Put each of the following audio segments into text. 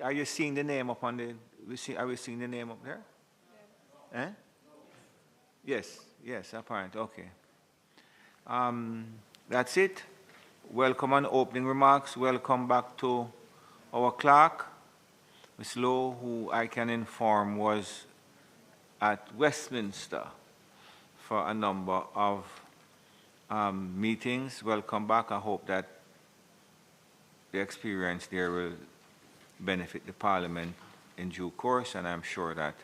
Are you seeing the name up on the? Are we seeing the name up there? Eh? Yes. Yes. Apparently. Okay. That's it. Welcome on opening remarks. Welcome back to our clerk, Ms. Lowe, who I can inform was at Westminster for a number of meetings. Welcome back. I hope that the experience there will benefit the Parliament in due course, and I'm sure that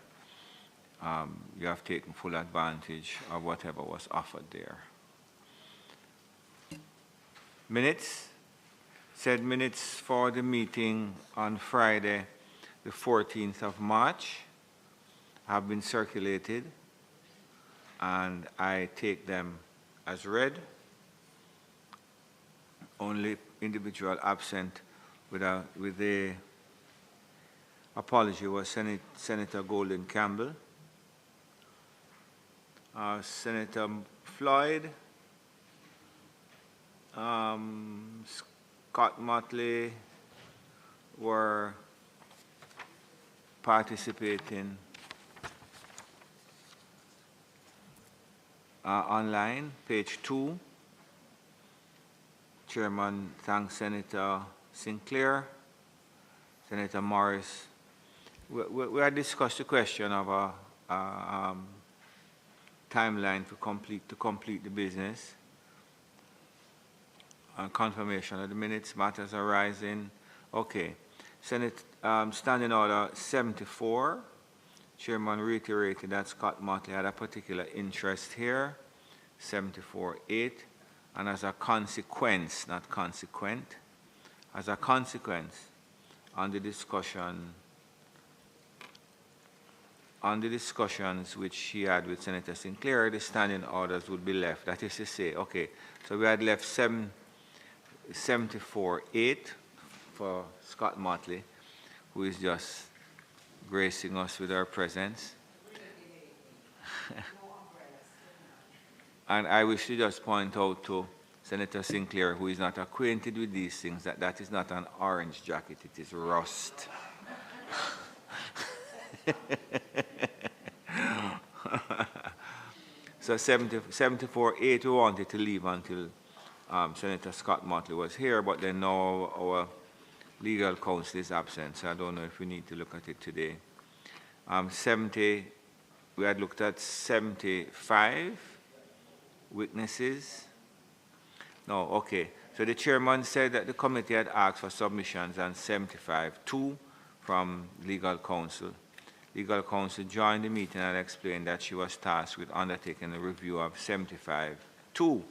you have taken full advantage of whatever was offered there. Minutes. Said minutes for the meeting on Friday, the 14th of March, have been circulated, and I take them as read. Only individual absent with a apology was Senator Golden Campbell. Senator Floyd, Scott Motley were participating online, page 2. Chairman thanks Senator Sinclair. Senator Morris. We had discussed the question of a timeline to complete the business. Confirmation of the minutes, matters arising. Okay. Senate Standing Order 74. Chairman reiterated that Scott Motley had a particular interest here. 74-8. And as a consequence, not consequent, as a consequence, on the discussions which he had with Senator Sinclair, the standing orders would be left. That is to say, okay, so we had left 74-8 for Scott Motley, who is just gracing us with our presence. And I wish to just point out to Senator Sinclair, who is not acquainted with these things, that that is not an orange jacket, it is rust. So 74-8 we wanted to leave until Senator Scott Motley was here, but then now our legal counsel is absent, so I don't know if we need to look at it today. We had looked at 75 witnesses. No, okay. So the chairman said that the committee had asked for submissions on 75-2 from legal counsel. Legal counsel joined the meeting and explained that she was tasked with undertaking a review of 75-2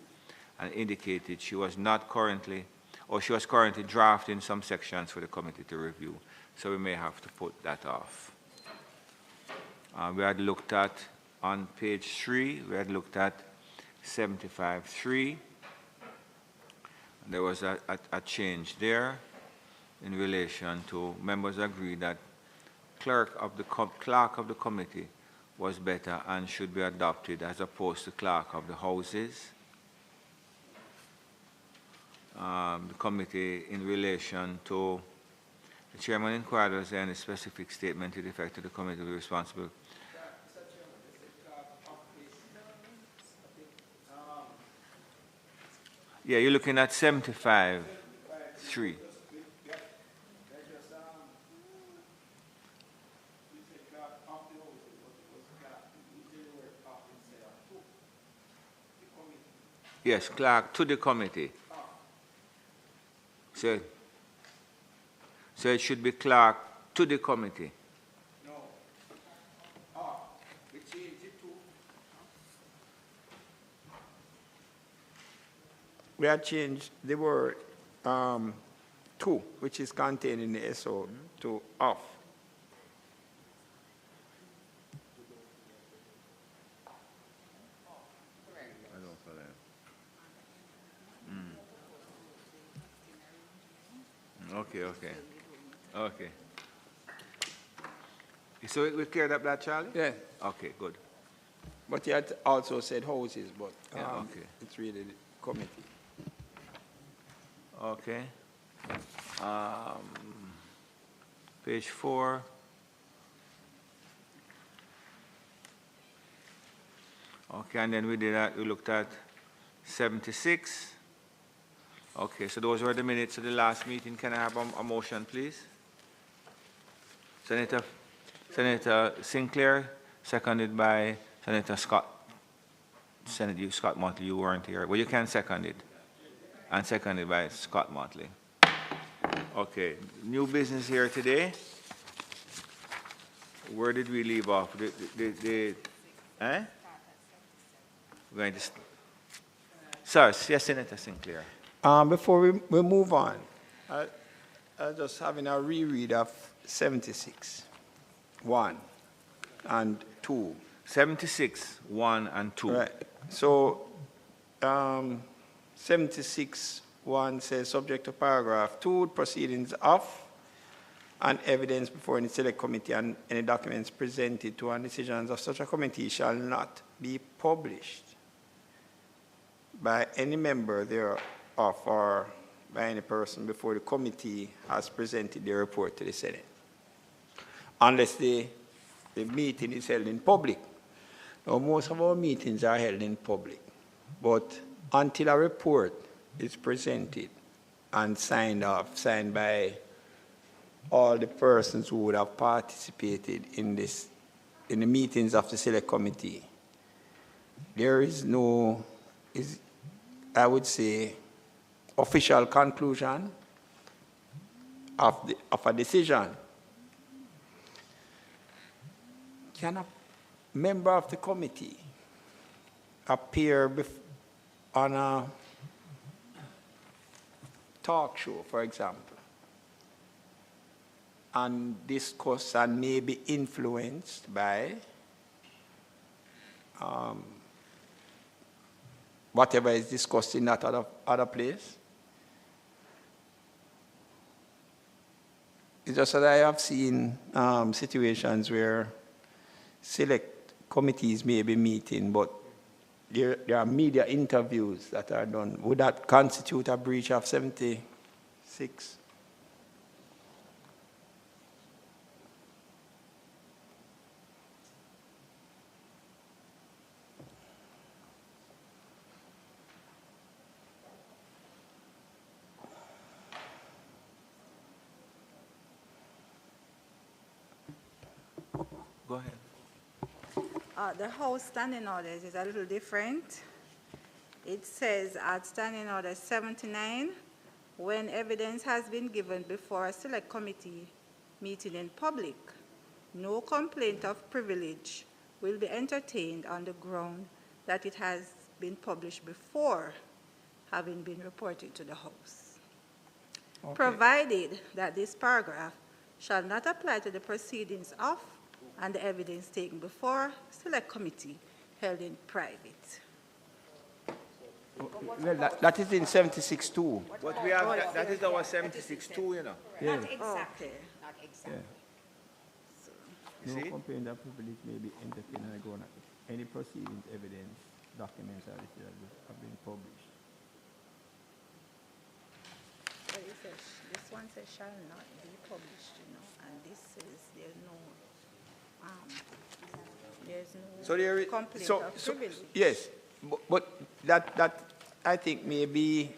and indicated she was currently drafting some sections for the committee to review. So we may have to put that off. We had looked at, on page 3, we had looked at 75-3. There was a change there in relation to members agreed that clerk of the committee was better and should be adopted as opposed to clerk of the houses. The committee in relation to the chairman inquired was there any specific statement to the effect of the committee will be responsible. Yeah, you're looking at 75-3. Yes, clerk to the committee. So it should be clerk to the committee. No. We changed it to. We had changed the word to, which is contained in the SO, to off. Okay. So we cleared up that, Charlie? Yeah. Okay, good. But he had also said houses, but okay. It's really the committee. Okay. Page 4. Okay, and then we looked at 76. Okay, so those were the minutes of the last meeting. Can I have a motion, please? Senator Sinclair, seconded by Senator Scott. Senator Scott Motley, you weren't here. Well, you can second it. And seconded by Scott Motley. Okay, new business here today. Where did we leave off? We're going to... Sir, yes, Senator Sinclair. Before we move on, I just having a reread of 76, 1 and 2. 76, 1 and 2. Right. So 76, 1 says, subject to paragraph 2, proceedings of and evidence before any select committee and any documents presented to and decisions of such a committee shall not be published by any member thereof or by any person before the committee has presented their report to the Senate, unless the meeting is held in public. Now, most of our meetings are held in public, but until a report is presented and signed by all the persons who would have participated in the meetings of the select committee, there is no, I would say, official conclusion of a decision. Can a member of the committee appear on a talk show, for example, and discuss and may be influenced by whatever is discussed in that other place? It's just that I have seen situations where select committees may be meeting, but there are media interviews that are done. Would that constitute a breach of 76? Go ahead. The House standing orders is a little different. It says at standing order 79, when evidence has been given before a select committee meeting in public, no complaint of privilege will be entertained on the ground that it has been published before having been reported to the House. Okay. Provided that this paragraph shall not apply to the proceedings of and the evidence taken before select committee held in private. Well, that is in 76-2. But we have, that is our 76-2, you know. Yeah. Not exactly. Not exactly. Yeah. See? No complaint that privilege may be entertained on the ground. Any proceedings, evidence, documents are have been published. But it says, this one says shall not be published, you know, and this says there's no So there is, complaint so, of so privilege. yes, but that I think may be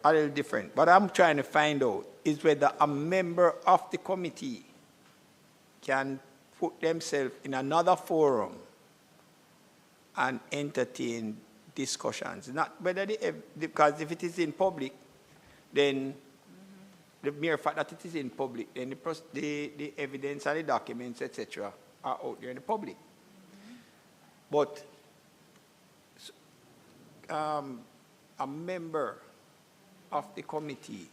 a little different. What I'm trying to find out is whether a member of the committee can put themselves in another forum and entertain discussions. Not whether because if it is in public, then the mere fact that it is in public, then the evidence and the documents, etc., are out there in the public. But a member of the committee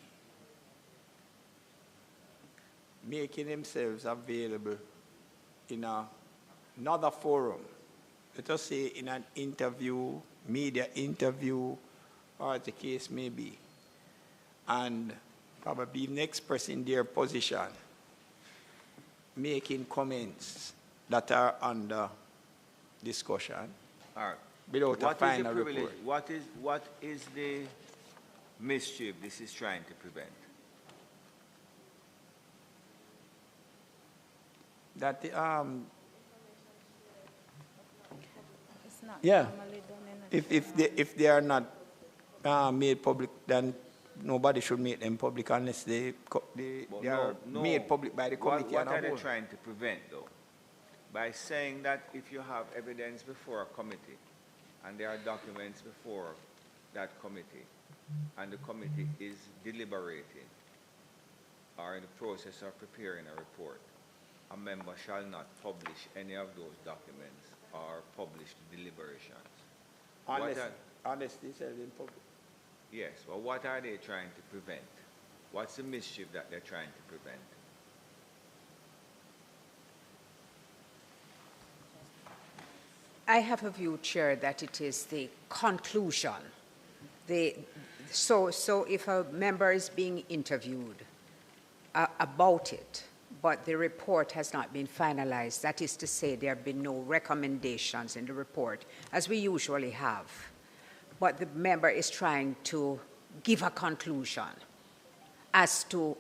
making themselves available in another forum, let us say in an interview, media interview, or as the case may be, and probably even expressing their position, making comments that are under discussion. All right. Without a final privilege? report. What is the mischief this is trying to prevent? That, It's not yeah, normally done in if they are not made public, then nobody should make them public unless they are made public by the committee What and are a they whole. trying to prevent, though? By saying that if you have evidence before a committee, and there are documents before that committee, and the committee is deliberating or in the process of preparing a report, a member shall not publish any of those documents or publish the deliberations. Unless they said in public. Yes, well, what are they trying to prevent? What's the mischief that they're trying to prevent? I have a view, Chair, that it is the conclusion. So if a member is being interviewed about it, but the report has not been finalized, that is to say there have been no recommendations in the report, as we usually have, but the member is trying to give a conclusion as to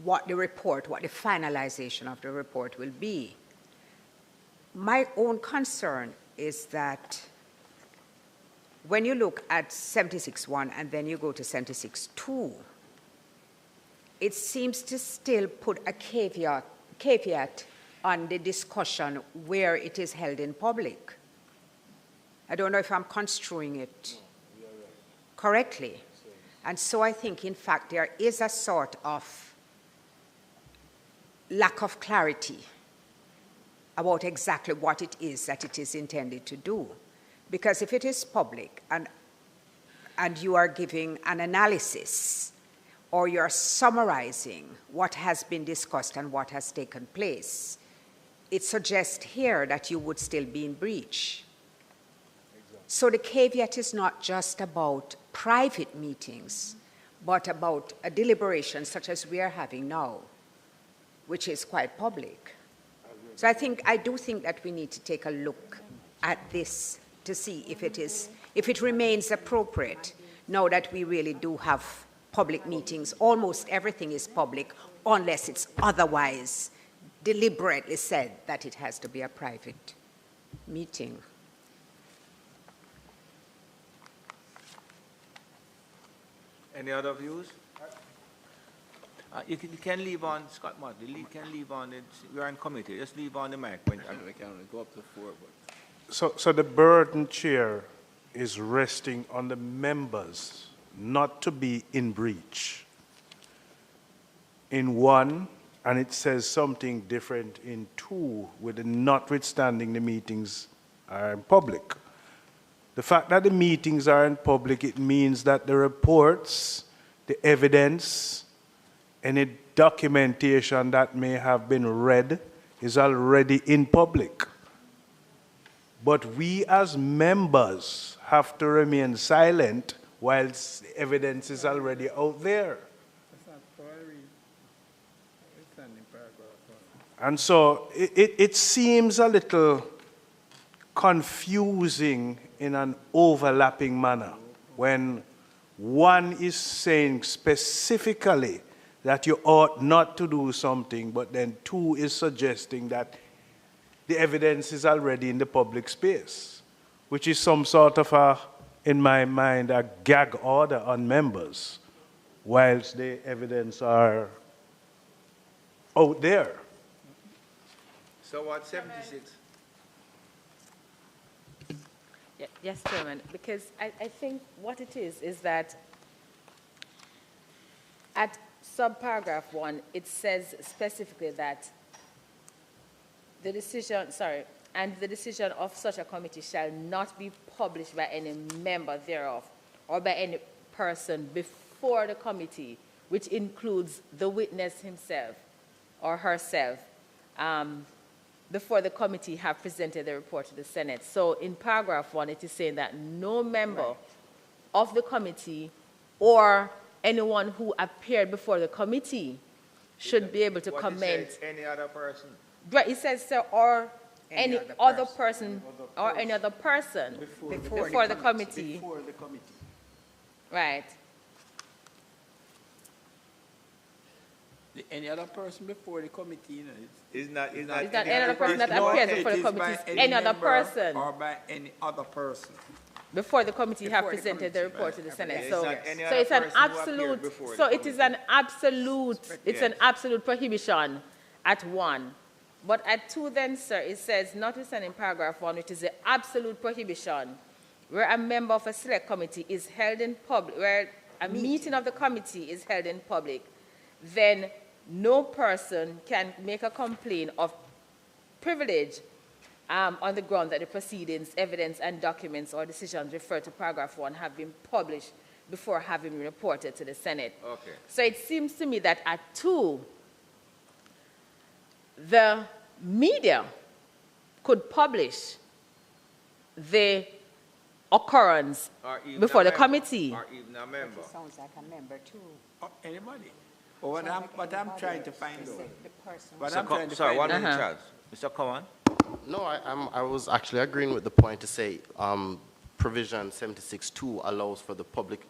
what the finalization of the report will be. My own concern is that when you look at 76.1 and then you go to 76.2, it seems to still put a caveat on the discussion where it is held in public. I don't know if I'm construing it correctly. And so I think, in fact, there is a sort of lack of clarity about exactly what it is that it is intended to do. Because if it is public and you are giving an analysis or you're summarizing what has been discussed and what has taken place, it suggests here that you would still be in breach. Exactly. So the caveat is not just about private meetings, but about a deliberation such as we are having now, which is quite public. So I do think that we need to take a look at this to see if it remains appropriate now that we really do have public meetings. Almost everything is public unless it's otherwise deliberately said that it has to be a private meeting. Any other views? You can leave on, Scott Martin, you can leave on it. You're in committee. Just leave on the mic. When I can only go up to 4. But. So the burden, Chair, is resting on the members not to be in breach. In 1, and it says something different in 2, with the notwithstanding the meetings are in public. The fact that the meetings are in public, it means that the reports, the evidence, any documentation that may have been read is already in public. But we as members have to remain silent whilst the evidence is already out there. And so it seems a little confusing in an overlapping manner when one is saying specifically that you ought not to do something, but then 2 is suggesting that the evidence is already in the public space, which is some sort of in my mind, a gag order on members, whilst the evidence are out there. So what, 76? Yes, Chairman, because I think what it is that at subparagraph 1, it says specifically that the decision of such a committee shall not be published by any member thereof or by any person before the committee, which includes the witness himself or herself, before the committee have presented the report to the Senate. So in paragraph 1, it is saying that no member of the committee or anyone who appeared before the committee should be able to comment. Any other person? Right, it says, sir, or any other person or any other person before the committee. Before the committee. Right. Any other person before the committee, you know, Is not Is that any other person that appears before the committee is any other person? or by any other person. Before the committee have Before the presented the committee, report right. to the Senate. It's So, not any so other it's an person who appeared absolute, before so the it is committee. an absolute, it's an Yes. absolute prohibition at 1. But at 2 then, sir, it says, notwithstanding paragraph 1, which is the absolute prohibition, where a member of a select committee is held in public, where a meeting of the committee is held in public, then no person can make a complaint of privilege on the ground that the proceedings, evidence, and documents or decisions referred to paragraph 1 have been published before having been reported to the Senate. Okay. So it seems to me that at 2, the media could publish the occurrence Or even before a the member, committee. Or even a member. It sounds like a member too. Anybody. Or what I'm trying to find out. The person. What Mr. I'm trying to Sorry, find one out. minute, Charles. Mr. Cowan? No, I was actually agreeing with the point to say provision 76.2 allows for the public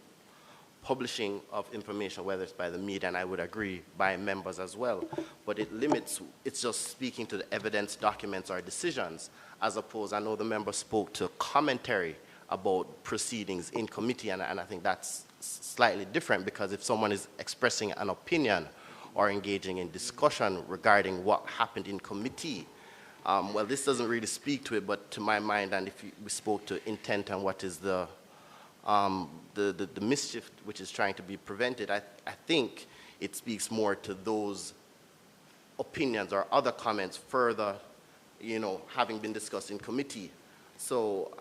publishing of information, whether it's by the media, and I would agree, by members as well. But it limits, it's just speaking to the evidence, documents, or decisions, as opposed, I know the member spoke to commentary about proceedings in committee, and I think that's slightly different, because if someone is expressing an opinion or engaging in discussion regarding what happened in committee, well, this doesn't really speak to it, but to my mind, and if we spoke to intent and what is the mischief which is trying to be prevented, I think it speaks more to those opinions or other comments further, you know, having been discussed in committee. So,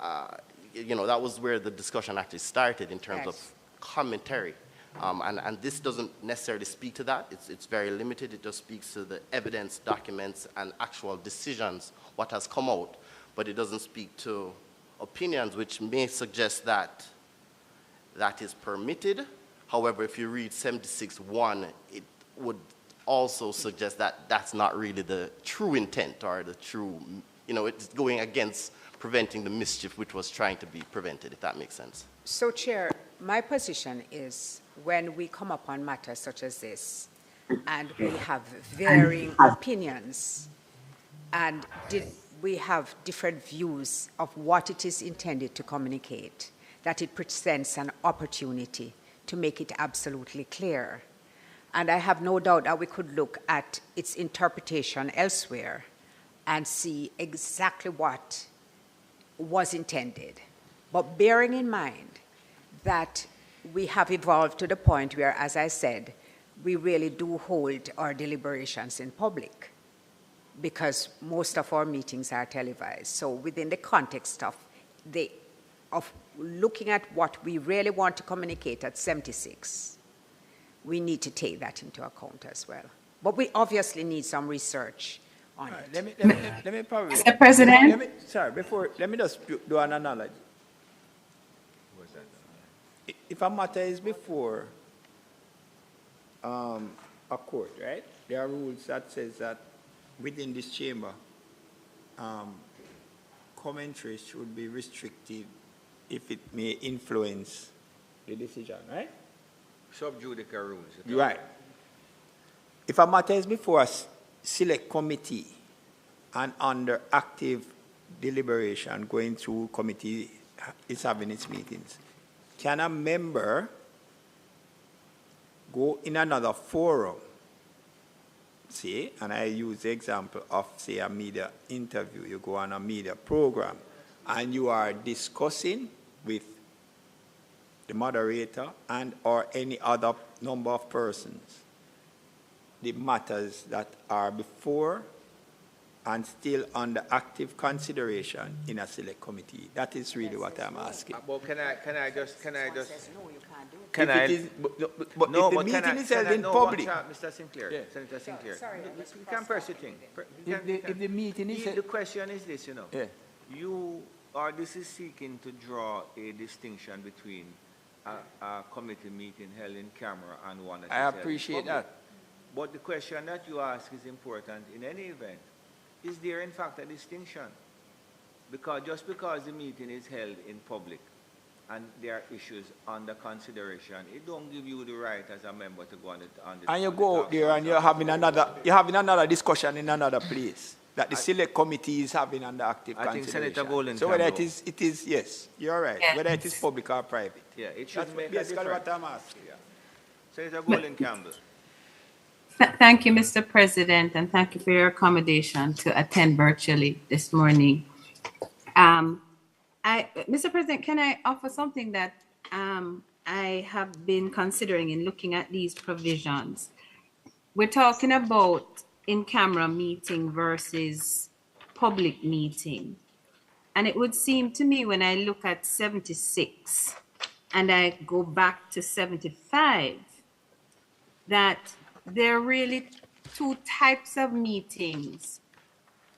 you know, that was where the discussion actually started in terms of commentary. And this doesn't necessarily speak to that. It's very limited. It just speaks to the evidence, documents, and actual decisions, what has come out. But it doesn't speak to opinions, which may suggest that that is permitted. However, if you read 76.1, it would also suggest that that's not really the true intent or the true, you know, it's going against preventing the mischief which was trying to be prevented, if that makes sense. So, Chair, my position is when we come upon matters such as this and we have varying opinions and we have different views of what it is intended to communicate, that it presents an opportunity to make it absolutely clear. And I have no doubt that we could look at its interpretation elsewhere and see exactly what was intended. But bearing in mind that we have evolved to the point where, as I said, we really do hold our deliberations in public because most of our meetings are televised. So within the context of looking at what we really want to communicate at 76, we need to take that into account as well. But we obviously need some research on it. Let me probably, Mr. President? let me just do an analogy. If a matter is before a court, right? There are rules that says that within this chamber, commentary should be restricted if it may influence the decision, right? Sub judice rules. Right. If a matter is before a select committee and under active deliberation going through committee is having its meetings, can a member go in another forum, say, and I use the example of, say, a media interview. You go on a media program and you are discussing with the moderator and or any other number of persons the matters that are before and still under active consideration in a select committee. That is really what I'm asking. Well, can I just, No, you can't do it. can If I? it is, but No, if the but meeting can is held in no, public, Mr. Sinclair, Yeah. Senator Sinclair. Sorry, You can press your thing. if the meeting is The question is this, you know. Yeah. You, or this is seeking to draw a distinction between a committee meeting held in camera and one that is I held in appreciate public. that. But the question that you ask is important in any event. Is there in fact a distinction? Because just because the meeting is held in public and there are issues under consideration, it don't give you the right as a member to go on the And you go out there and you're having another discussion in another place that the select committee is having under active I think consideration. Senator Golden So can whether go. it is yes, you're right. Yes. Whether it is public or private. Yeah, it should That's make a basically difference. what I'm asking. Yeah. Senator Golden Campbell. Thank you, Mr. President, and thank you for your accommodation to attend virtually this morning. Mr. President, can I offer something that I have been considering in looking at these provisions? We're talking about in-camera meeting versus public meeting. And it would seem to me when I look at 76 and I go back to 75, that there are really two types of meetings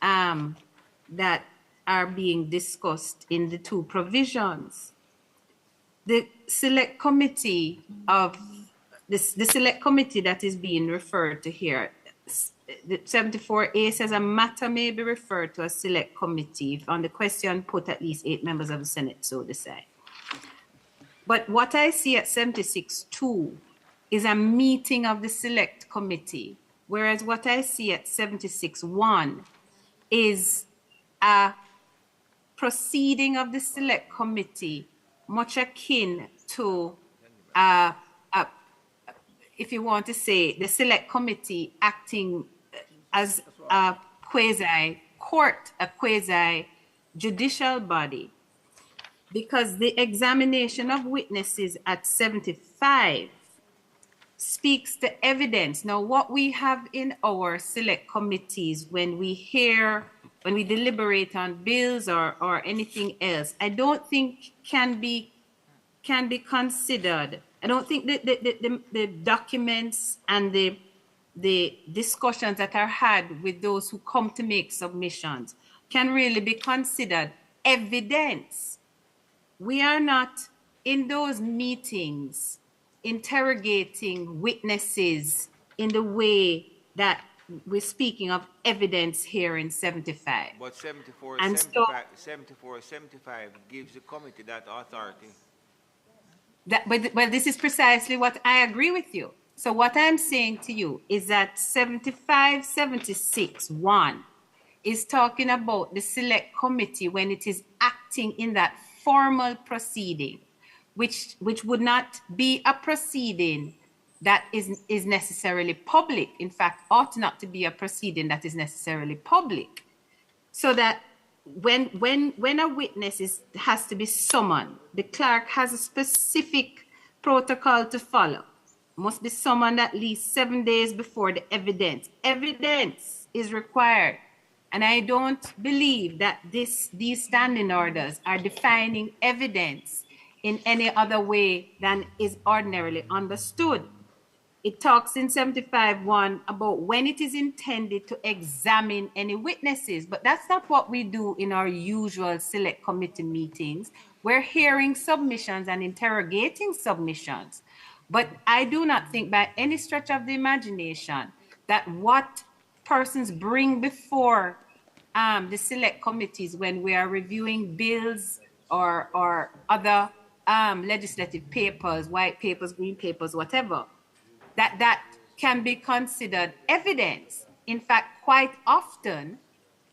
that are being discussed in the two provisions. The select committee the select committee that is being referred to here, the 74A says a matter may be referred to a select committee if on the question put at least 8 members of the Senate so decide. But what I see at 76.2 is a meeting of the select committee, whereas what I see at 76.1 is a proceeding of the select committee, much akin to, if you want to say, the select committee acting as a quasi-court, a quasi-judicial body, because the examination of witnesses at 75 speaks to evidence. Now, what we have in our select committees when we deliberate on bills or anything else, I don't think can be considered. I don't think the documents and the discussions that are had with those who come to make submissions can really be considered evidence. We are not in those meetings interrogating witnesses in the way that we're speaking of evidence here in 75. But 74 75 gives the committee that authority. Well, this is precisely what I agree with you. So what I'm saying to you is that 75, 76, 1 is talking about the select committee when it is acting in that formal proceeding, which would not be a proceeding that is necessarily public. In fact, ought not to be a proceeding that is necessarily public. So that when a witness has to be summoned, the clerk has a specific protocol to follow. Must be summoned at least 7 days before the evidence. Evidence is required. And I don't believe that these standing orders are defining evidence in any other way than is ordinarily understood. It talks in 75.1 about when it is intended to examine any witnesses, but that's not what we do in our usual select committee meetings. We're hearing submissions and interrogating submissions. But I do not think by any stretch of the imagination that what persons bring before the select committees when we are reviewing bills or other legislative papers, white papers, green papers, whatever, that can be considered evidence. In fact, quite often,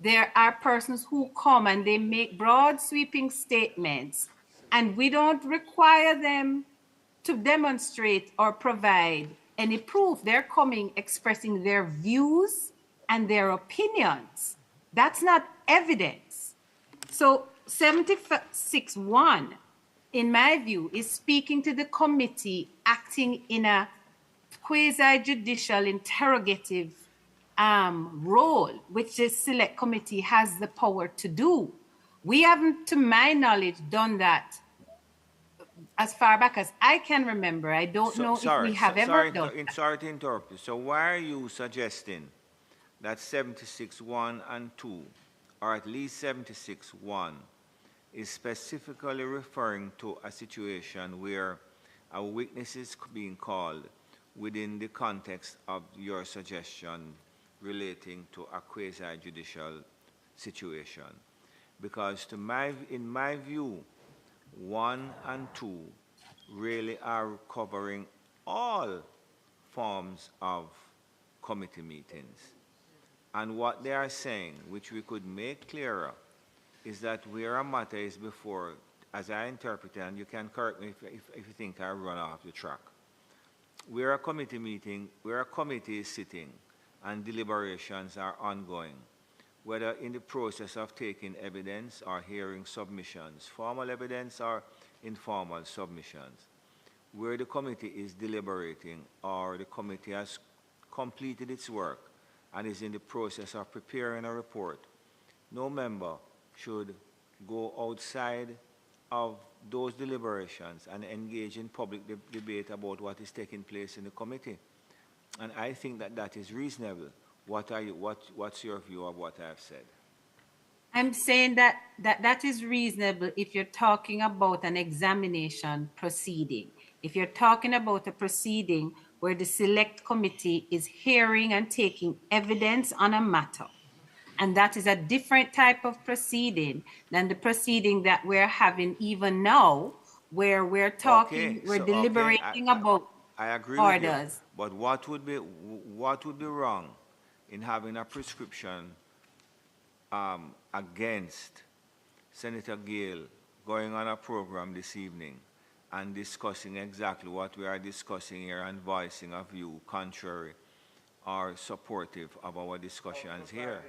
there are persons who come and they make broad sweeping statements, and we don't require them to demonstrate or provide any proof. They're coming expressing their views and their opinions. That's not evidence. So 76.1, in my view, is speaking to the committee acting in a quasi-judicial interrogative role, which the select committee has the power to do. We haven't, to my knowledge, done that as far back as I can remember. I don't know if we have ever done that. Sorry to interrupt you. So why are you suggesting that 76.1 and 2, or at least 76.1, is specifically referring to a situation where a witness is being called within the context of your suggestion relating to a quasi-judicial situation? Because in my view, 1 and 2 really are covering all forms of committee meetings. And what they are saying, which we could make clearer, is that where a matter is before, as I interpret it, and you can correct me if you think I run off the track, where a committee meeting, where a committee is sitting and deliberations are ongoing, whether in the process of taking evidence or hearing submissions, formal evidence or informal submissions, where the committee is deliberating or the committee has completed its work and is in the process of preparing a report, no member should go outside of those deliberations and engage in public debate about what is taking place in the committee. And I think that that is reasonable. What's your view of what I've said? I'm saying that is reasonable if you're talking about an examination proceeding. If you're talking about a proceeding where the select committee is hearing and taking evidence on a matter, and that is a different type of proceeding than the proceeding that we're having even now, where we're talking, we're deliberating about I agree orders. with you, but what would be wrong in having a prescription against Senator Gale going on a program this evening and discussing exactly what we are discussing here and voicing a view contrary or supportive of our discussions here,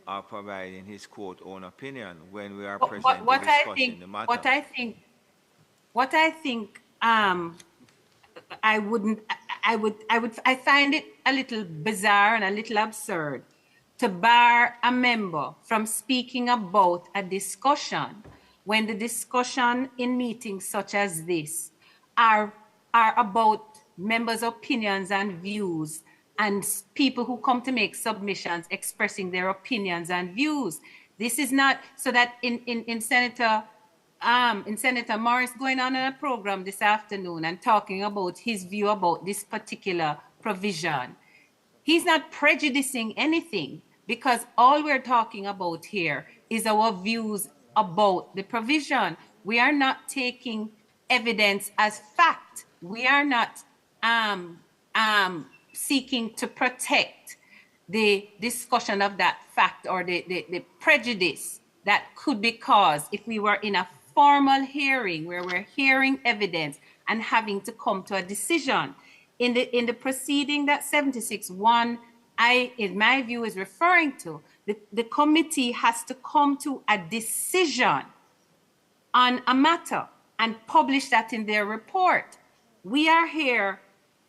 or providing his quote own opinion when we are present discussing the matter. What I think I find it a little bizarre and a little absurd to bar a member from speaking about a discussion when the discussion in meetings such as this are about members' opinions and views and people who come to make submissions expressing their opinions and views. This is not so that in Senator Morris going on a program this afternoon and talking about his view about this particular provision. He's not prejudicing anything because all we're talking about here is our views about the provision. We are not taking evidence as fact. We are not seeking to protect the discussion of that fact or the prejudice that could be caused if we were in a formal hearing where we're hearing evidence and having to come to a decision. In the proceeding that 76-1, in my view, is referring to, the committee has to come to a decision on a matter and publish that in their report. We are here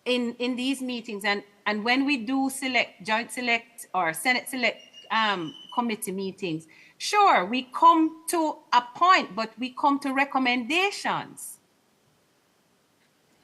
in these meetings, and when we do joint select or Senate select committee meetings, sure, we come to a point, but we come to recommendations.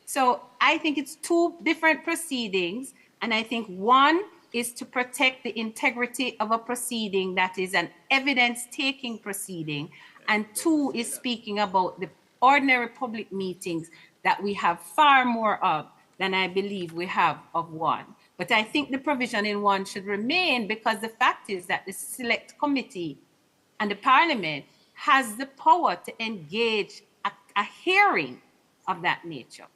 So I think it's two different proceedings, and I think one is to protect the integrity of a proceeding that is an evidence-taking proceeding, and two is speaking about the ordinary public meetings that we have far more of than I believe we have of one. But I think the provision in one should remain because the fact is that the select committee and the Parliament has the power to engage a hearing of that nature.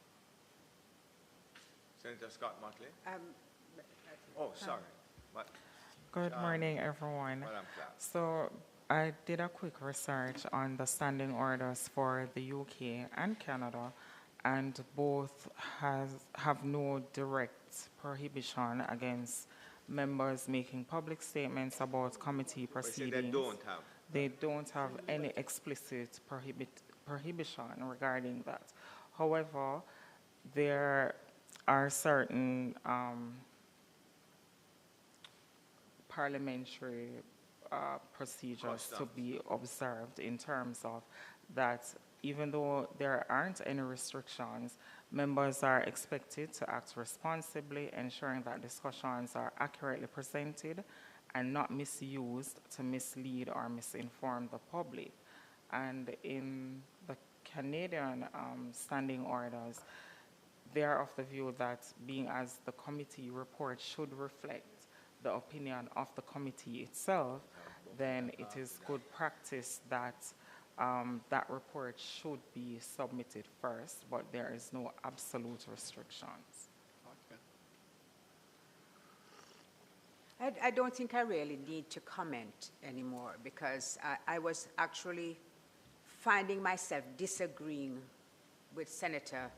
Senator Scott Motley? Oh, sorry. Good morning, everyone. So I did a quick research on the standing orders for the UK and Canada, and both have no direct prohibition against members making public statements about committee proceedings. They don't have any explicit prohibition regarding that. However, there are certain parliamentary procedures to be observed in terms of that even though there aren't any restrictions, members are expected to act responsibly, ensuring that discussions are accurately presented and not misused to mislead or misinform the public. And in the Canadian standing orders, they are of the view that being as the committee report should reflect the opinion of the committee itself, then it is good practice that that report should be submitted first, but there is no absolute restrictions. I don't think I really need to comment anymore because I was actually finding myself disagreeing with Senator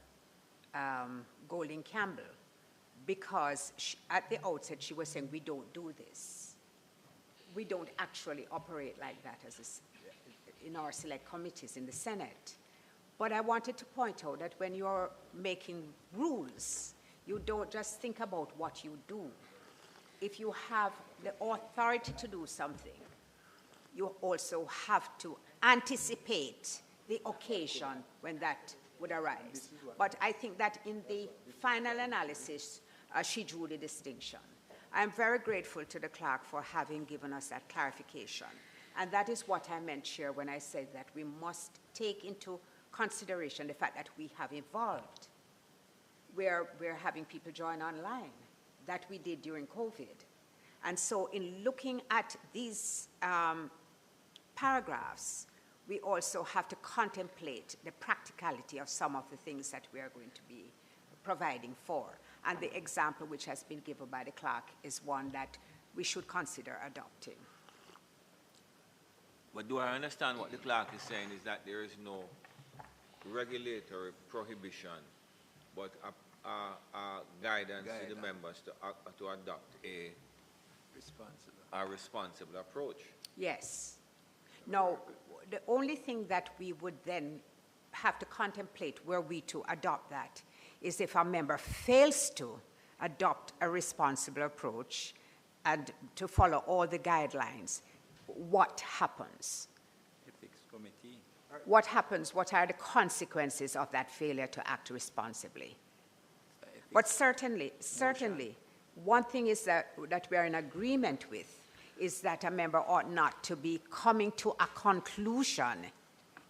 Golding Campbell because at the outset she was saying we don't do this. We don't actually operate like that in our select committees in the Senate. But I wanted to point out that when you're making rules, you don't just think about what you do. If you have the authority to do something, you also have to anticipate the occasion when that would arise. But I think that in the final analysis, she drew the distinction. I'm very grateful to the clerk for having given us that clarification. And that is what I meant, Chair, when I said that we must take into consideration the fact that we have evolved. We're having people join online. That we did during COVID. And so in looking at these paragraphs, we also have to contemplate the practicality of some of the things that we are going to be providing for. And the example which has been given by the clerk is one that we should consider adopting. But do I understand what the clerk is saying is that there is no regulatory prohibition, but guidance to the members to adopt a responsible approach? Yes. Now, the only thing that we would then have to contemplate were we to adopt that is if a member fails to adopt a responsible approach and to follow all the guidelines, what happens? Ethics committee. What happens? What are the consequences of that failure to act responsibly? But certainly, one thing is that we are in agreement with is that a member ought not to be coming to a conclusion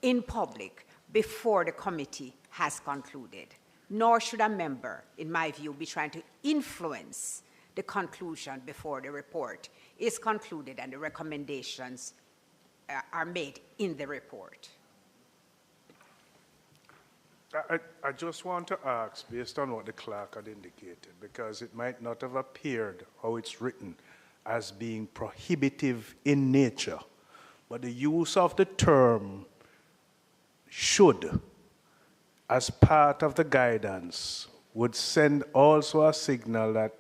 in public before the committee has concluded. Nor should a member, in my view, be trying to influence the conclusion before the report is concluded and the recommendations are made in the report. I just want to ask, based on what the clerk had indicated, because it might not have appeared how it's written as being prohibitive in nature, but the use of the term should, as part of the guidance, would send also a signal that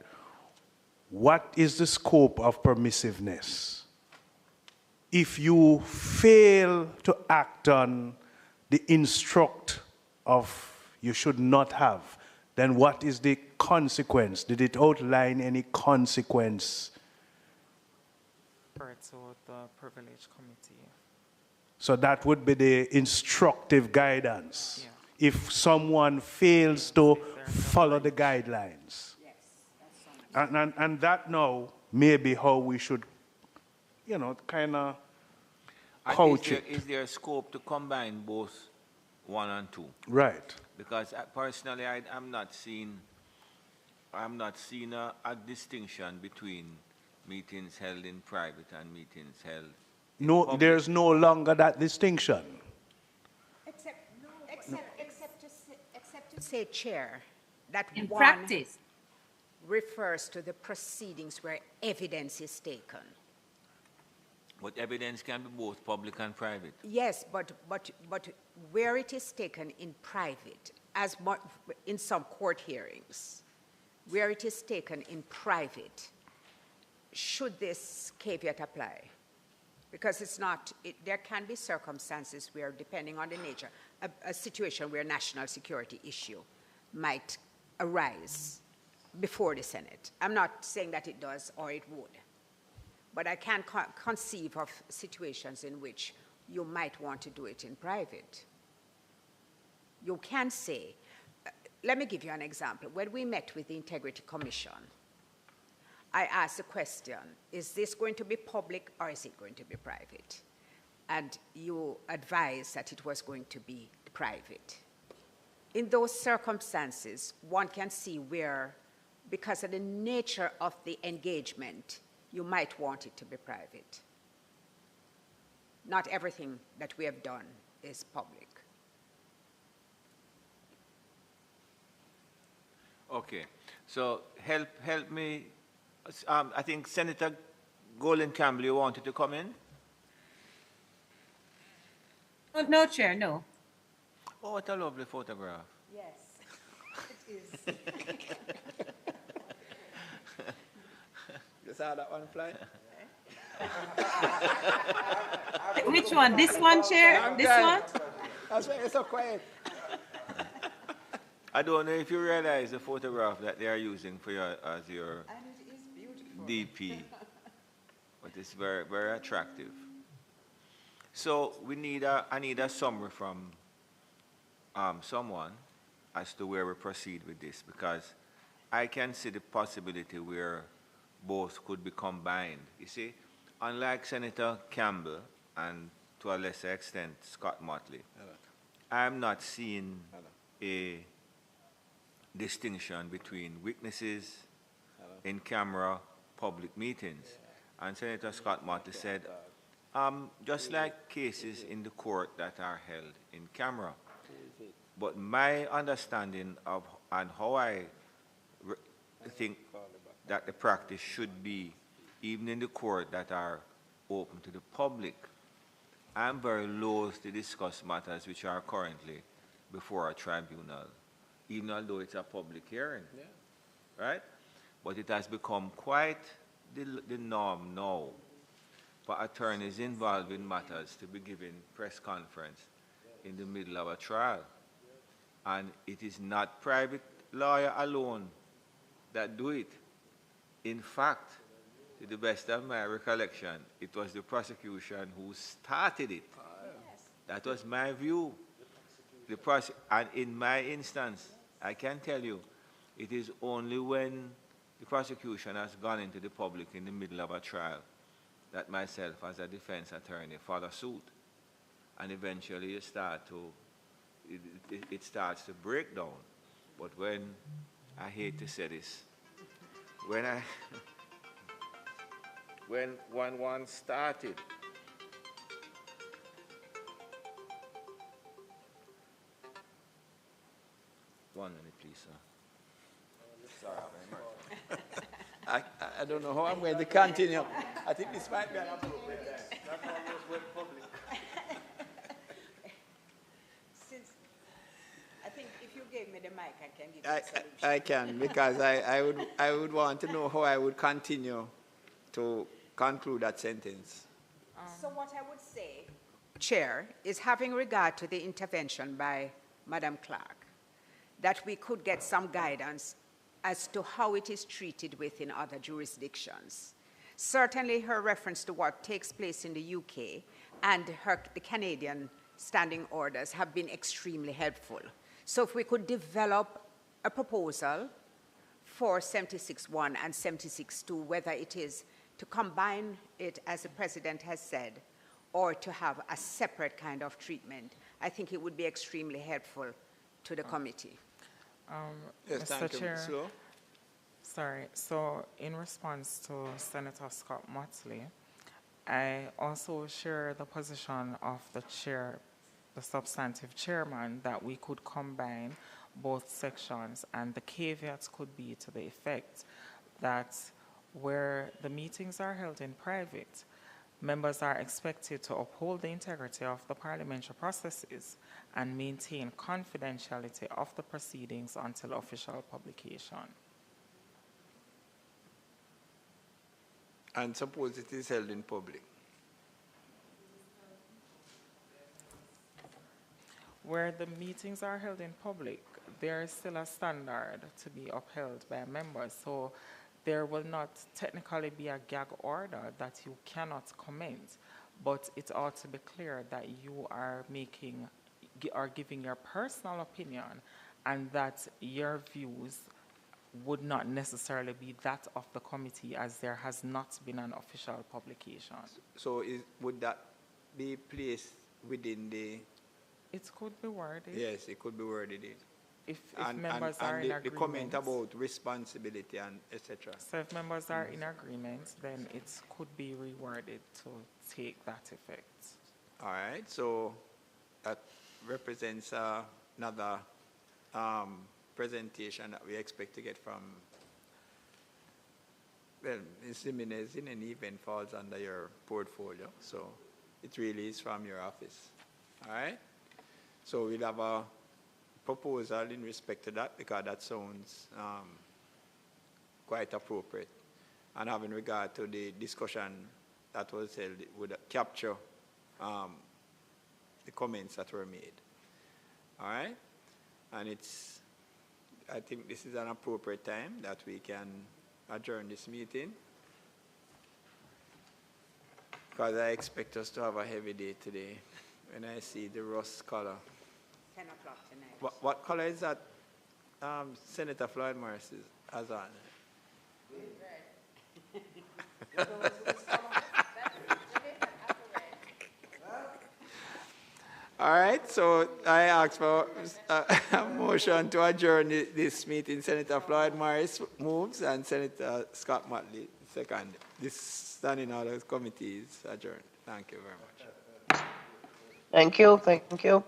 what is the scope of permissiveness? If you fail to act on the instruct of you should not have, then what is the consequence? Did it outline any consequence? To the privilege committee. So that would be the instructive guidance. Yeah. If someone fails to follow the guidelines. Yes, and that now may be how we should, kind of coach it. Is there a scope to combine both 1 and 2? Right. Because personally, I'm not seeing a distinction between meetings held in private and meetings held in public. There's no longer that distinction. Except to say, Chair, that in one practice refers to the proceedings where evidence is taken. But evidence can be both public and private. Yes, but where it is taken in private, as in some court hearings, where it is taken in private, should this caveat apply? Because there can be circumstances where, depending on the nature, a situation where national security issue might arise before the Senate. I'm not saying that it does or it would. But I can conceive of situations in which you might want to do it in private. You can say, let me give you an example. When we met with the Integrity Commission, I asked the question, is this going to be public or is it going to be private? And you advised that it was going to be private. In those circumstances, one can see where, because of the nature of the engagement, you might want it to be private. not everything that we have done is public. Okay, so help me. I think Senator Golden Campbell, you wanted to come in? Oh, no, Chair, no. Oh, what a lovely photograph. Yes, it is. You saw that one fly? Which one? This one, Chair? This one? That's why it's so quiet. I don't know if you realize the photograph that they are using for your, as your And it is beautiful. DP, but it's very, very attractive. So I need a summary from someone as to where we proceed with this, because I can see the possibility where both could be combined. You see, unlike Senator Campbell and to a lesser extent Scott Motley, I'm not seeing a distinction between witnesses in camera public meetings. And Senator Scott Motley said, just like cases in the court that are held in camera. But my understanding of and how I think that the practice should be, even in the court that are open to the public, I'm very loath to discuss matters which are currently before a tribunal, even although it's a public hearing, right? But it has become quite the norm now for attorneys involved in matters to be given press conference in the middle of a trial. And it is not private lawyer alone that do it. In fact, to the best of my recollection, it was the prosecution who started it. That was my view. And in my instance, I can tell you, it is only when the prosecution has gone into the public in the middle of a trial that myself, as a defense attorney, follow suit. And eventually you start to, it starts to break down. But when, I hate to say this, when one started, one minute, please, sir. Sorry very much. I don't know how I'm going to continue. I think this might be an appropriate time. That's almost went public. Since I think if you gave me the mic, I can give you a solution. I can, because I would want to know how I would continue to conclude that sentence. So what I would say, Chair, is having regard to the intervention by Madam Clerk, that we could get some guidance as to how it is treated within other jurisdictions. Certainly her reference to what takes place in the UK and the Canadian standing orders have been extremely helpful. So if we could develop a proposal for 76.1 and 76.2, whether it is to combine it, as the President has said, or to have a separate kind of treatment, I think it would be extremely helpful to the committee. Yes, Mr. thank you. Chair. Slow. Sorry. So in response to Senator Scott Motley, I also share the position of the chair, the substantive chairman, that we could combine both sections, and the caveats could be to the effect that where the meetings are held in private, members are expected to uphold the integrity of the parliamentary processes and maintain confidentiality of the proceedings until official publication. And suppose it is held in public. Where the meetings are held in public, there is still a standard to be upheld by members. So there will not technically be a gag order that you cannot comment, but it ought to be clear that you are giving your personal opinion, and that your views would not necessarily be that of the committee, as there has not been an official publication. So would that be placed within the... It could be worded. Yes, it could be worded in. If members are in agreement. The comment about responsibility and etc. So if members are in agreement, then it could be reworded to take that effect. All right, so that represents another presentation that we expect to get from, well, Dissemination in any event falls under your portfolio, so it really is from your office. All right, so we'll have a proposal in respect to that because that sounds quite appropriate. And having regard to the discussion that was held, it would capture the comments that were made. All right? And I think this is an appropriate time that we can adjourn this meeting, because I expect us to have a heavy day today when I see the rust color. 10 o'clock tonight. What color is that Senator Floyd Morris has on? All right, so I ask for a motion to adjourn this meeting. Senator Floyd Morris moves and Senator Scott Motley second. This standing order committee is adjourned. Thank you very much. Thank you. Thank you.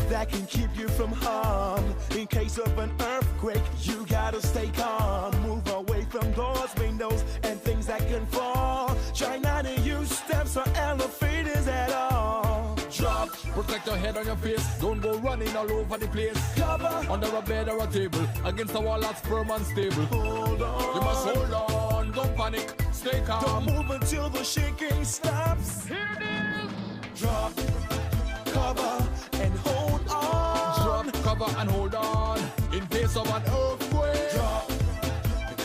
That can keep you from harm. In case of an earthquake, you gotta stay calm. Move away from doors, windows, and things that can fall. Try not to use steps or elevators at all. Drop. Protect your head on your face. Don't go running all over the place. Cover. Under a bed or a table. Against a wall that's firm and stable. Hold on. You must hold on. Don't panic. Stay calm. Don't move until the shaking stops. Here it is. Drop. Cover. And hold on. Drop, cover, and hold on. In case of an earthquake. Drop,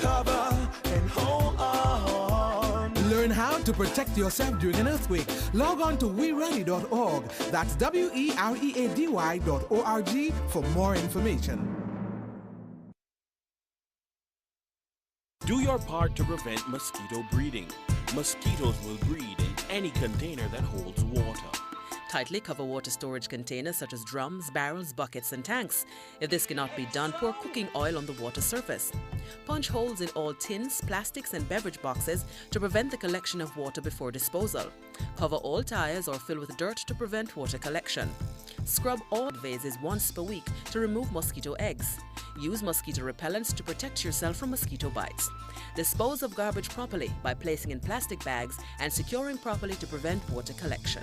cover, and hold on. Learn how to protect yourself during an earthquake. Log on to weready.org. That's weready.org for more information. Do your part to prevent mosquito breeding. Mosquitoes will breed in any container that holds water. Tightly cover water storage containers such as drums, barrels, buckets, and tanks. If this cannot be done, pour cooking oil on the water surface. Punch holes in all tins, plastics, and beverage boxes to prevent the collection of water before disposal. Cover all tires or fill with dirt to prevent water collection. Scrub all vases once per week to remove mosquito eggs. Use mosquito repellents to protect yourself from mosquito bites. Dispose of garbage properly by placing in plastic bags and securing properly to prevent water collection.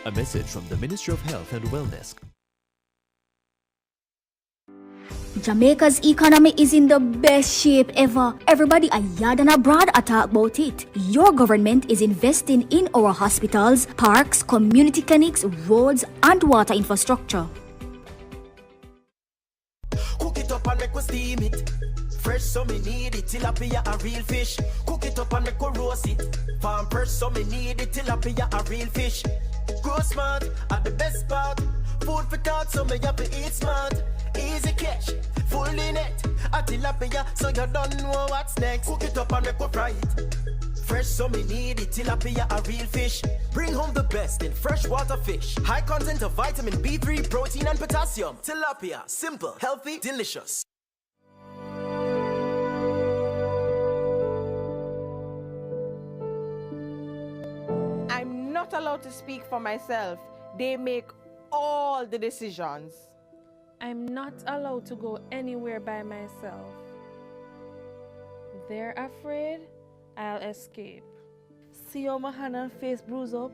A message from the Ministry of Health and Wellness. Jamaica's economy is in the best shape ever. Everybody a yard and abroad a talk about it. Your government is investing in our hospitals, parks, community clinics, roads, and water infrastructure. Cook it up and make we steam it. Fresh so me need it, tilapia a real fish. Cook it up and make we roast it. Farm fresh so me need it, tilapia a real fish. Grow smart at the best part. Food for thought so me have to eat smart. Easy catch, fully net. A tilapia so you don't know what's next. Cook it up and make we fry it. Fresh, so me need it. Tilapia, a real fish. Bring home the best in freshwater fish. High content of vitamin B3, protein, and potassium. Tilapia, simple, healthy, delicious. I'm not allowed to speak for myself. They make all the decisions. I'm not allowed to go anywhere by myself. They're afraid I'll escape. See how my hand and face bruise up?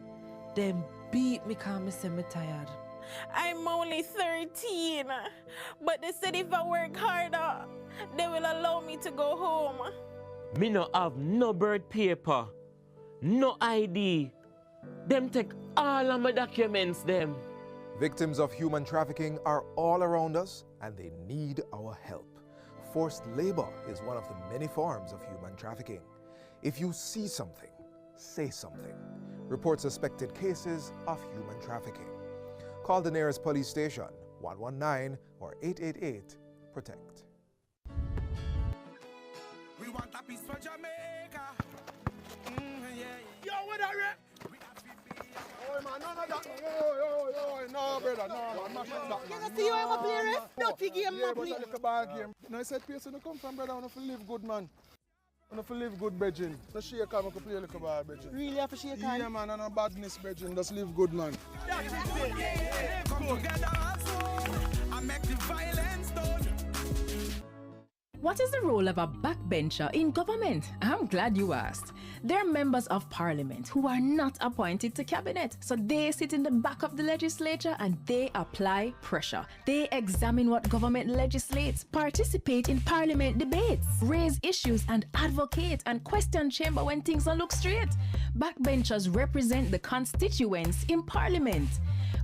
Them beat me cause me say me tired. I'm only 13, but they said if I work harder, they will allow me to go home. Me no have no birth paper, no ID. Them take all of my documents, them. Victims of human trafficking are all around us and they need our help. Forced labor is one of the many forms of human trafficking. If you see something, say something. Report suspected cases of human trafficking. Call the nearest police station, 119 or 888, protect. We want a piece for Jamaica. Yo, what are you? Oh, man, none of that. Yo, no, brother, no, man. You see you I'm a player, dirty game, man, please. But a bad game. No, I said, place you come from, brother, I want to live good, man. I want to live good, brethren. No shake hand, I can play a little bad, brethren. Really have to shake hand? Yeah, man, no badness, brethren. Just live good, man. Come together as one and make the violence done. What is the role of a backbencher in government? I'm glad you asked. They're members of parliament who are not appointed to cabinet. So they sit in the back of the legislature and they apply pressure. They examine what government legislates, participate in parliament debates, raise issues and advocate and question chamber when things don't look straight. Backbenchers represent the constituents in parliament.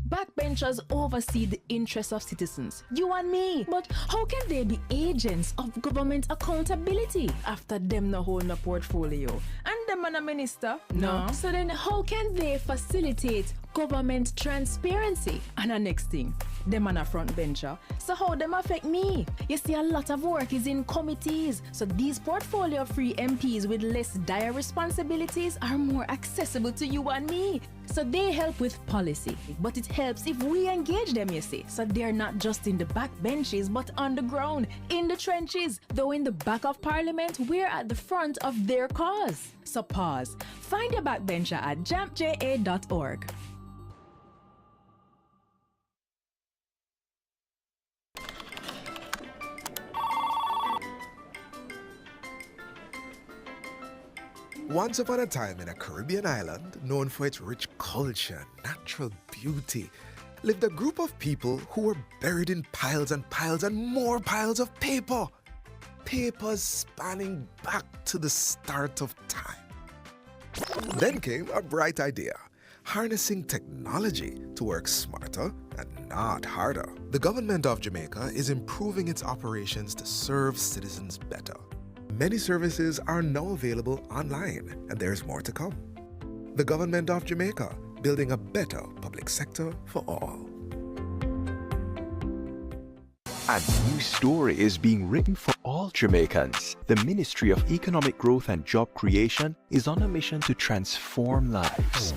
Backbenchers oversee the interests of citizens, you and me. But how can they be agents of government accountability after them no hold no portfolio? And them and a minister? No. So then how can they facilitate government transparency? And the next thing, them and a front bencher. So how them affect me? You see, a lot of work is in committees. So these portfolio-free MPs with less dire responsibilities are more accessible to you and me. So they help with policy, but it helps if we engage them, you see. So they're not just in the back benches, but on the ground, in the trenches. Though in the back of parliament, we're at the front of their cause. So pause. Find your backbencher at jampja.org. Once upon a time in a Caribbean island known for its rich culture, natural beauty, lived a group of people who were buried in piles and piles and more piles of paper. Papers spanning back to the start of time. Then came a bright idea, harnessing technology to work smarter and not harder. The government of Jamaica is improving its operations to serve citizens better. Many services are now available online, and there's more to come. The government of Jamaica, building a better public sector for all. A new story is being written for all Jamaicans. The Ministry of Economic Growth and Job Creation is on a mission to transform lives.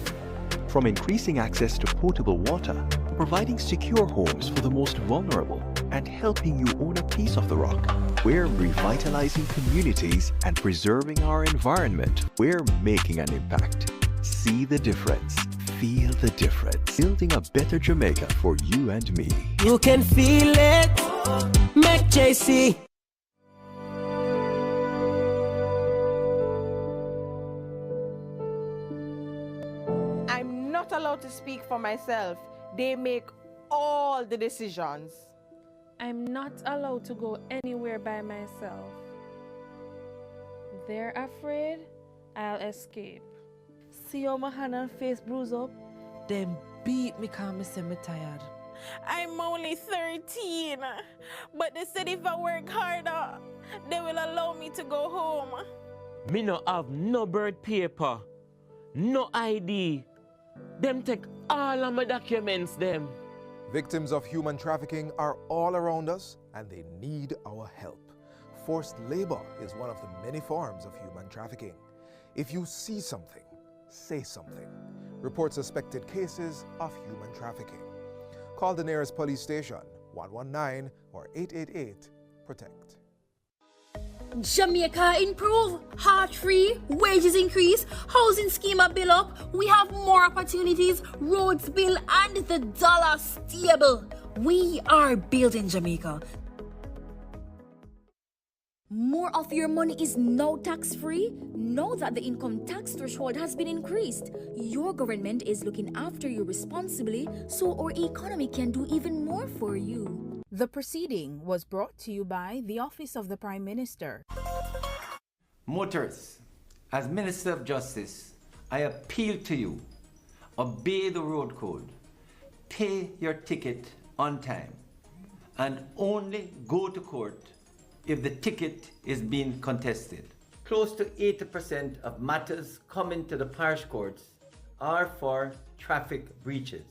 From increasing access to potable water, providing secure homes for the most vulnerable, and helping you own a piece of the rock. We're revitalizing communities and preserving our environment. We're making an impact. See the difference. Feel the difference. Building a better Jamaica for you and me. You can feel it. Make JC. I'm not allowed to speak for myself. They make all the decisions. I'm not allowed to go anywhere by myself. They're afraid I'll escape. See how my hand and face bruise up? Them beat me cause me say me tired. I'm only 13, but they said if I work harder, they will allow me to go home. Me no have no birth paper, no ID. Them take all of my documents, them. Victims of human trafficking are all around us and they need our help. Forced labor is one of the many forms of human trafficking. If you see something, say something. Report suspected cases of human trafficking. Call the nearest police station, 119 or 888-PROTECT. Jamaica improve, heart-free, wages increase, housing scheme build up, we have more opportunities, roads build, and the dollar stable. We are building Jamaica. More of your money is now tax-free? Know that the income tax threshold has been increased. Your government is looking after you responsibly, so our economy can do even more for you. The proceeding was brought to you by the Office of the Prime Minister. Motorists, as Minister of Justice, I appeal to you, obey the road code, pay your ticket on time, and only go to court if the ticket is being contested. Close to 80% of matters coming to the parish courts are for traffic breaches.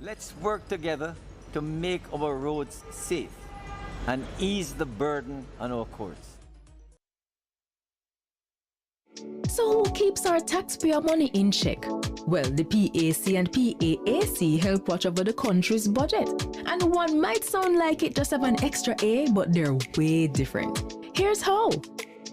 Let's work together to make our roads safe and ease the burden on our courts. So who keeps our taxpayer money in check? Well, the PAC and PAAC help watch over the country's budget. And one might sound like it just have an extra A, but they're way different. Here's how.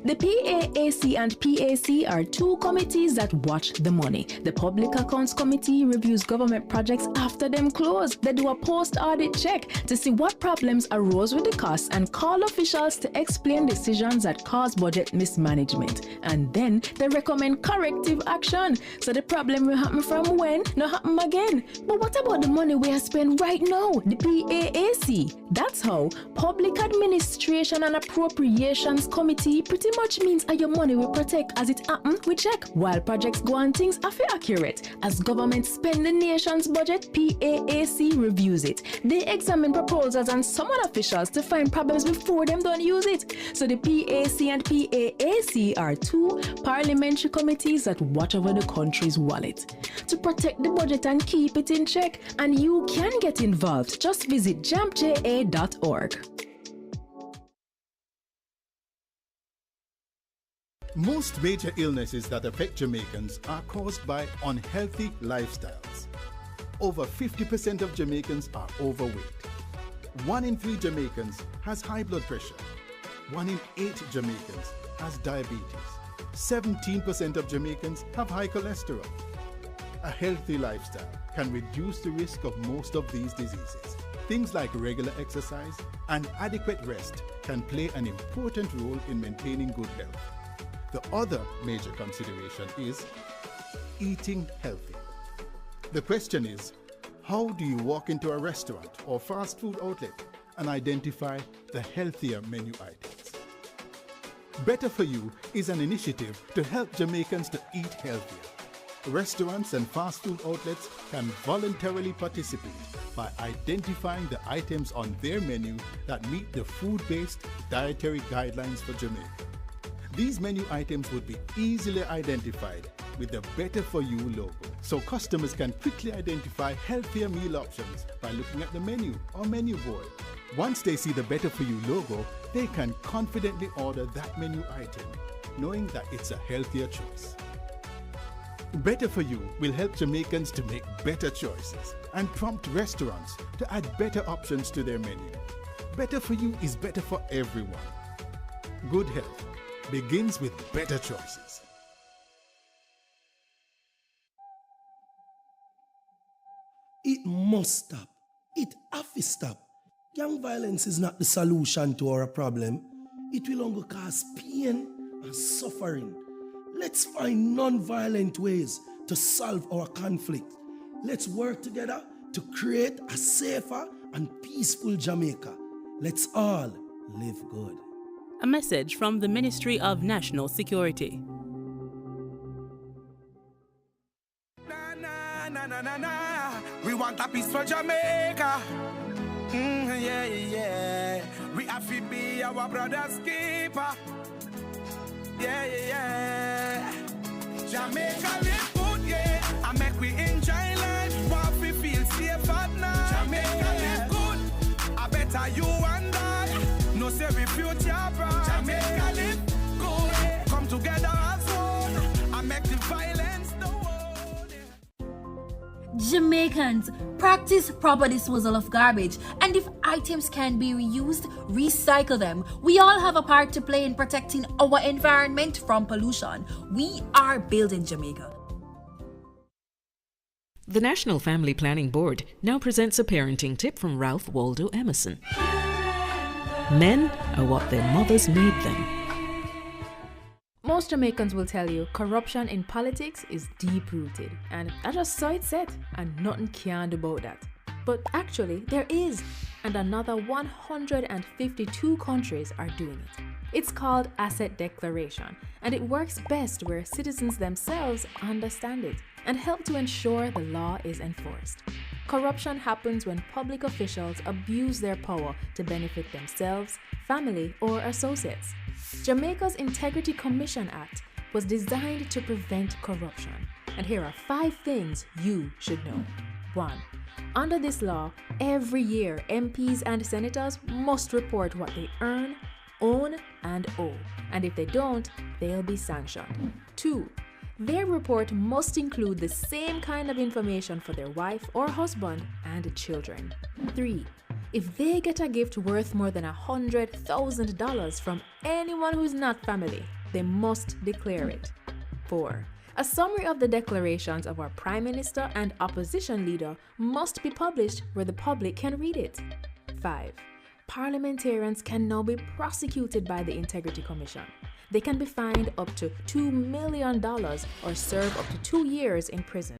The PAAC and PAC are two committees that watch the money. The Public Accounts Committee reviews government projects after them close. They do a post-audit check to see what problems arose with the costs and call officials to explain decisions that cause budget mismanagement. And then they recommend corrective action. So the problem will happen from when, not happen again. But what about the money we are spending right now? The PAAC. That's how Public Administration and Appropriations Committee pretty much means your money will protect as it happen, we check. While projects go on, things are accurate. As government spend the nation's budget, PAAC reviews it. They examine proposals and summon officials to find problems before them don't use it. So the PAC and PAAC are two parliamentary committees that watch over the country's wallet to protect the budget and keep it in check. And you can get involved. Just visit jampja.org. Most major illnesses that affect Jamaicans are caused by unhealthy lifestyles. Over 50% of Jamaicans are overweight. 1 in 3 Jamaicans has high blood pressure. 1 in 8 Jamaicans has diabetes. 17% of Jamaicans have high cholesterol. A healthy lifestyle can reduce the risk of most of these diseases. Things like regular exercise and adequate rest can play an important role in maintaining good health. The other major consideration is eating healthy. The question is, how do you walk into a restaurant or fast food outlet and identify the healthier menu items? Better For You is an initiative to help Jamaicans to eat healthier. Restaurants and fast food outlets can voluntarily participate by identifying the items on their menu that meet the food-based dietary guidelines for Jamaica. These menu items would be easily identified with the Better For You logo, so customers can quickly identify healthier meal options by looking at the menu or menu board. Once they see the Better For You logo, they can confidently order that menu item, knowing that it's a healthier choice. Better For You will help Jamaicans to make better choices and prompt restaurants to add better options to their menu. Better For You is better for everyone. Good health begins with better choices. It must stop. It have to stop. Gang violence is not the solution to our problem. It will only cause pain and suffering. Let's find non-violent ways to solve our conflict. Let's work together to create a safer and peaceful Jamaica. Let's all live good. A message from the Ministry of National Security. We want a peaceful Jamaica. Yeah, yeah. We have to be our brother's keeper. Yeah, yeah. Jamaica live good, yeah. I make we enjoy life. What we feel safe at night. Jamaica live good. I better you and I. No say we future bright. Jamaica live good. Come together as one. I make Jamaicans, practice proper disposal of garbage, and if items can be reused, recycle them. We all have a part to play in protecting our environment from pollution. We are building Jamaica. The National Family Planning Board now presents a parenting tip from Ralph Waldo Emerson. Men are what their mothers made them. Most Jamaicans will tell you corruption in politics is deep-rooted, and I just saw it said, and nothing can do about that. But actually, there is, and another 152 countries are doing it. It's called asset declaration, and it works best where citizens themselves understand it and help to ensure the law is enforced. Corruption happens when public officials abuse their power to benefit themselves, family, or associates. Jamaica's Integrity Commission Act was designed to prevent corruption, and here are 5 things you should know. 1. Under this law, every year MPs and senators must report what they earn, own, and owe, and if they don't, they'll be sanctioned. 2. Their report must include the same kind of information for their wife or husband and children. 3. If they get a gift worth more than $100,000 from anyone who's not family, they must declare it. 4. A summary of the declarations of our Prime Minister and opposition leader must be published where the public can read it. 5. Parliamentarians can now be prosecuted by the Integrity Commission. They can be fined up to $2 million or serve up to 2 years in prison.